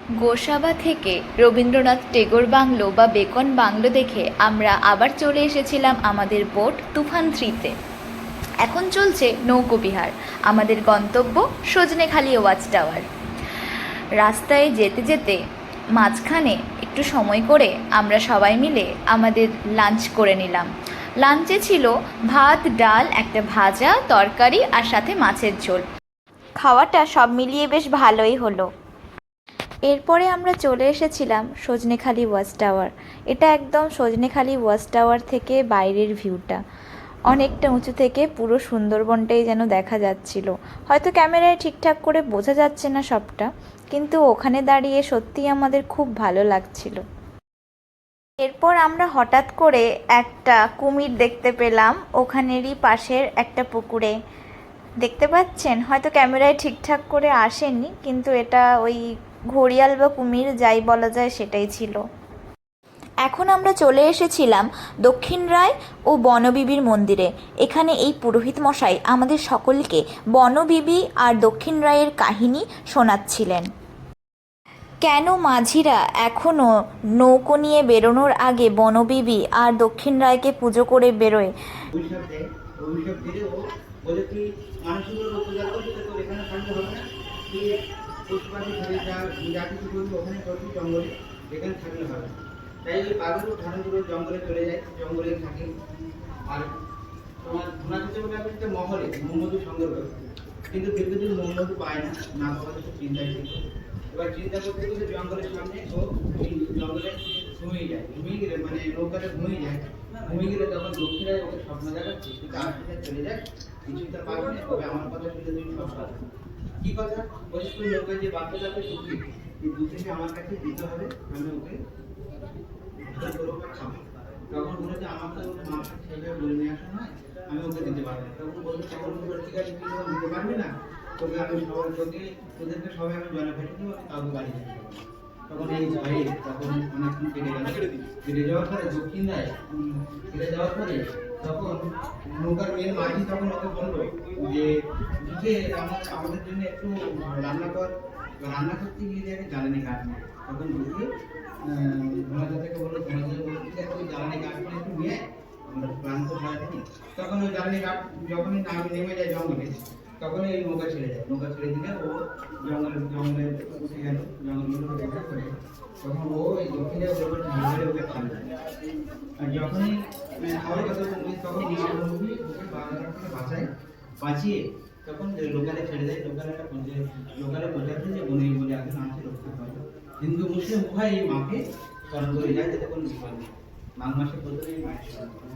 গোসাবা থেকে রবীন্দ্রনাথ টেগোর বাংলো বা beacon bungalow দেখে আমরা আবার চলে এসেছিলাম আমাদের বোট তুফান 3-তে। এখন চলছে নৌকোবিহার। আমাদের গন্তব্য সজনেখালি ওয়াচ টাওয়ার। রাস্তায় যেতে যেতে মাঝখানে একটু সময় করে আমরা সবাই মিলে আমাদের লাঞ্চ করে নিলাম। লাঞ্চে ছিল ভাত, ডাল, একটা ভাজা, তরকারি আর সাথে মাছের ঝোল। খাওয়াটা সব মিলিয়ে বেশ ভালোই হলো। এরপরে আমরা চলে এসেছিলাম সজনেখালি ওয়াচ টাওয়ার। এটা একদম সজনেখালি ওয়াচ টাওয়ার থেকে বাইরের ভিউটা। অনেকটা উঁচু থেকে পুরো সুন্দরবনটাই যেন দেখা যাচ্ছিল। হয়তো ক্যামেরায় ঠিকঠাক করে বোঝা যাচ্ছে না সবটা, কিন্তু ওখানে দাঁড়িয়ে সত্যিই আমাদের খুব ভালো লাগছিল। এরপর আমরা হঠাৎ করে একটা কুমির দেখতে পেলাম ওখানেরই পাশের একটা পুকুরে। দেখতে পাচ্ছেন, হয়তো ক্যামেরায় ঠিকঠাক করে আসেনি, কিন্তু এটা ওই ঘড়িয়াল বা কুমির যাই বলা যায় সেটাই ছিল। এখন আমরা চলে এসেছিলাম দক্ষিণ রায় ও বনবিবির মন্দিরে। এখানে এই পুরোহিত মশাই আমাদের সকলকে বনবিবি আর দক্ষিণ রায়ের কাহিনী শোনাচ্ছিলেন। কেন মাঝিরা এখনও নৌকো নিয়ে বেরোনোর আগে বনবিবি আর দক্ষিণ রায়কে পুজো করে বেরোয়। তাই ওই পাগল ধানগুলো জঙ্গলে চলে যায়, জঙ্গলে থাকে। আর তোমার ধুনাতে একটা মহলে মোহাম্মদুর সংগ্রহ করে, কিন্তু দীর্ঘদিন মোহাম্মদ পায় না, না পাওয়াতে সে চিন্তায় ছিল। এবার চিন্তা করতে করতে জঙ্গলের সামনে ও ওই জঙ্গলে ঘুমিয়ে যায়। ঘুমিয়ে গেলে মানে নৌকাতে ঘুমিয়ে যায়। ঘুমিয়ে গেলে তখন দক্ষিণায় ওকে স্বপ্ন দেখাচ্ছে, কিন্তু আসলে চলে যায়, কিছুই তার পারবে না। তবে আমার কথা শুনে তুমি সব পাবে। কি কথা? বলছিস তুই নৌকায় যে বাচ্চাটাকে ঢুকি, এই দুটিকে আমার কাছে দিতে হবে, আমি ওকে তখন বলেছে আমাকে মাকে ছেলে বলে নিয়ে আসা নয়, আমি ওকে দিতে পারবো না। তখন বলতে তখন ঠিক আছে, তুই যখন দিতে পারবি না, তোকে আমি সবাই তোদেরকে সবাই আমি জলে ফেটে দেবো, কাউকে বাড়ি যেতে পারবো। তখন এই ভাই তখন অনেকক্ষণ কেটে গেল। কেটে যাওয়ার পরে দক্ষিণ রায় কেটে যাওয়ার পরে তখন নৌকার মেন মাঝি তখন ওকে বললো যে বুঝে আমাদের জন্য একটু রান্না কর। রান্না করতে গিয়ে দেখে জ্বালানি কাঠ নেই। তখন বুঝে ধোঁয়াতে থেকে বললো, ধোঁয়াতে বললো ঠিক আছে ওই জ্বালানি কাঠটা একটু নিয়ে আমরা ক্লান্ত সারাদিন। তখন ওই জ্বালানি কাঠ যখনই নেমে যায় জঙ্গলে, তখনই এই নৌকা ছেড়ে যায়। নৌকা ছেড়ে দিলে ও জঙ্গলে উঠে গেল, জঙ্গলগুলো দেখা করে তখন ও এই দক্ষিণে ওকে খাবে। আর যখনই খাওয়ার কথা বলবি তখন ওকে বাঁচায়, বাঁচিয়ে তখন লোকালে ছেড়ে দেয়। লোকালে বোঝাতে যে উনি বলে এখন আছে রক্ষা করে। হিন্দু মুসলিম উভয় এই মাকে স্মরণ করে যায়, যাতে কোনো বিপদ নেই। মাঘ মাসে প্রথমেই মায়ের স্মরণ করে।